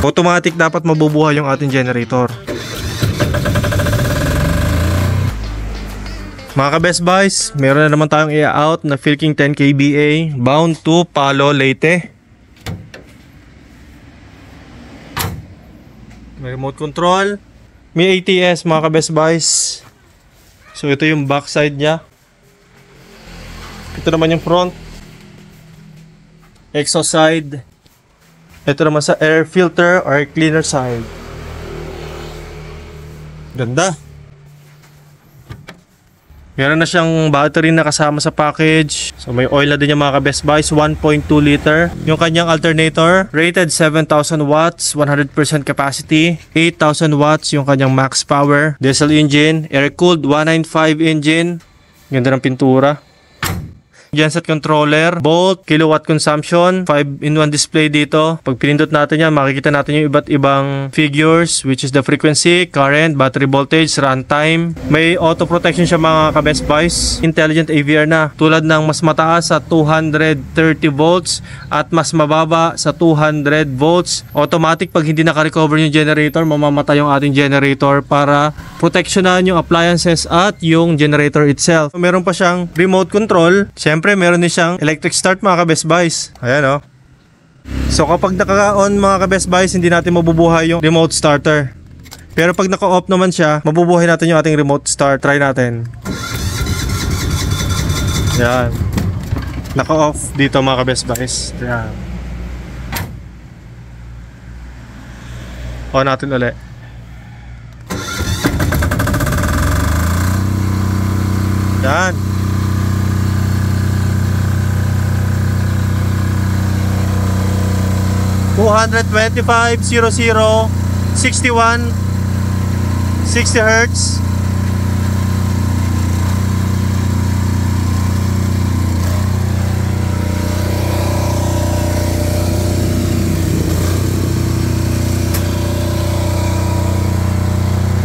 Automatic dapat mabubuhay yung ating generator. Mga ka-Best Buys, meron na naman tayong i-out na Philking 10 kVA bound to Palo, Leyte. May remote control, may ATS mga ka-Best Buys. So ito yung back side niya. Ito naman yung front. Exhaust side. Ito naman sa air filter or cleaner side. Ganda. Meron na siyang battery na kasama sa package. So may oil na din yung mga ka-Best Buys, 1.2 liter. Yung kanyang alternator, rated 7,000 watts, 100% capacity, 8,000 watts yung kanyang max power. Diesel engine, air-cooled 195 engine. Ganda ng pintura. Genset controller, volt, kilowatt consumption, 5-in-1 display dito. Pag pinindot natin yan, makikita natin yung iba't ibang figures, which is the frequency, current, battery voltage, runtime. May auto protection siya mga ka-Best Buys. Intelligent AVR na. Tulad ng mas mataas sa 230 volts at mas mababa sa 200 volts. Automatic pag hindi naka-recover yung generator, mamamatay yung ating generator para proteksyonan yung appliances at yung generator itself. Meron pa siyang remote control. Siyempre, meron din siyang electric start mga ka-Best Buys. Ayan o. So kapag naka-on mga ka-Best Buys, hindi natin mabubuhay yung remote starter. Pero pag naka-off naman siya, mabubuhay natin yung ating remote start. Try natin. Ayan. Naka-off dito mga ka-Best Buys. Ayan. On natin ulit. Ayan. 225, 00, 61, 60 Hz.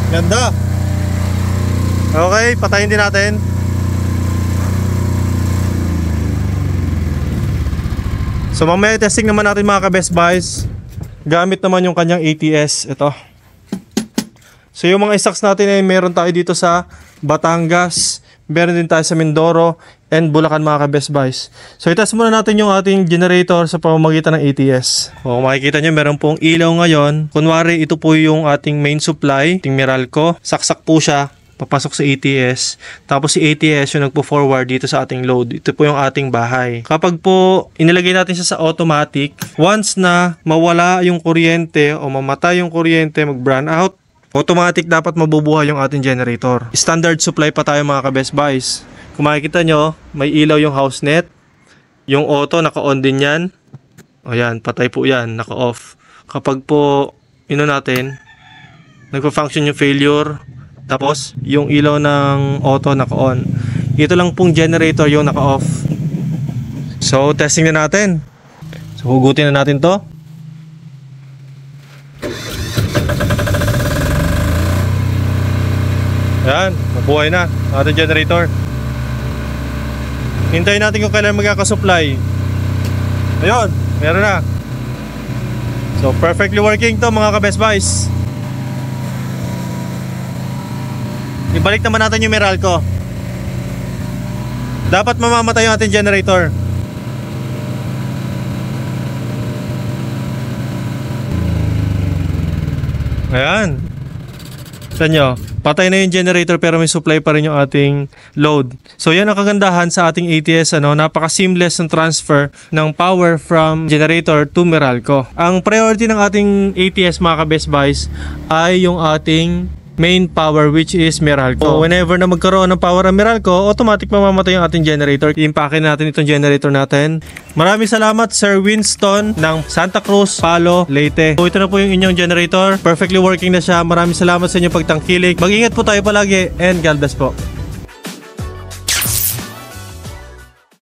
Ganda. Okay, patayin din natin. So mamaya testing naman natin mga ka-Best Buys. Gamit naman yung kanyang ATS. Ito. So yung mga stocks natin ay meron tayo dito sa Batangas. Meron din tayo sa Mindoro and Bulacan mga ka-Best Buys. So itest muna natin yung ating generator sa pamamagitan ng ATS. O makikita nyo meron pong ilaw ngayon. Kunwari ito po yung ating main supply, ating Meralco. Saksak po siya. Papasok sa ATS. Tapos si ATS yung nagpo-forward dito sa ating load. Ito po yung ating bahay. Kapag po inilagay natin siya sa automatic, once na mawala yung kuryente o mamatay yung kuryente, mag-brown out, automatic dapat mabubuhay yung ating generator. Standard supply pa tayo mga ka-Best Buys. Kung makikita nyo, may ilaw yung house net. Yung auto, naka-on din yan. O yan, patay po yan, naka-off. Kapag po, natin, nagpa-function yung failure, tapos, yung ilaw ng auto naka-on. Ito lang pong generator yung naka-off. So, testing na natin. So, hugutin na natin to. Ayan, mabuhay na ating generator. Hintayin natin kung kailan magkakasupply. Ayun, meron na. So, perfectly working to mga ka-Best Buys. Ibalik naman natin yung Meralco. Dapat mamamatay yung ating generator. Ayan. Saan nyo? Patay na yung generator pero may supply pa rin yung ating load. So yan ang kagandahan sa ating ATS. Napaka-seamless ng transfer ng power from generator to Meralco. Ang priority ng ating ATS mga ka-Best Buys ay yung ating main power, which is Meralco. So, whenever na magkaroon ng power ang Meralco, automatic mamamatay yung ating generator. I-impake natin itong generator natin. Maraming salamat Sir Winston ng Santa Cruz, Palo, Leyte. So ito na po yung inyong generator. Perfectly working na siya. Maraming salamat sa inyong pagtangkilik. Mag-ingat po tayo palagi and God bless po.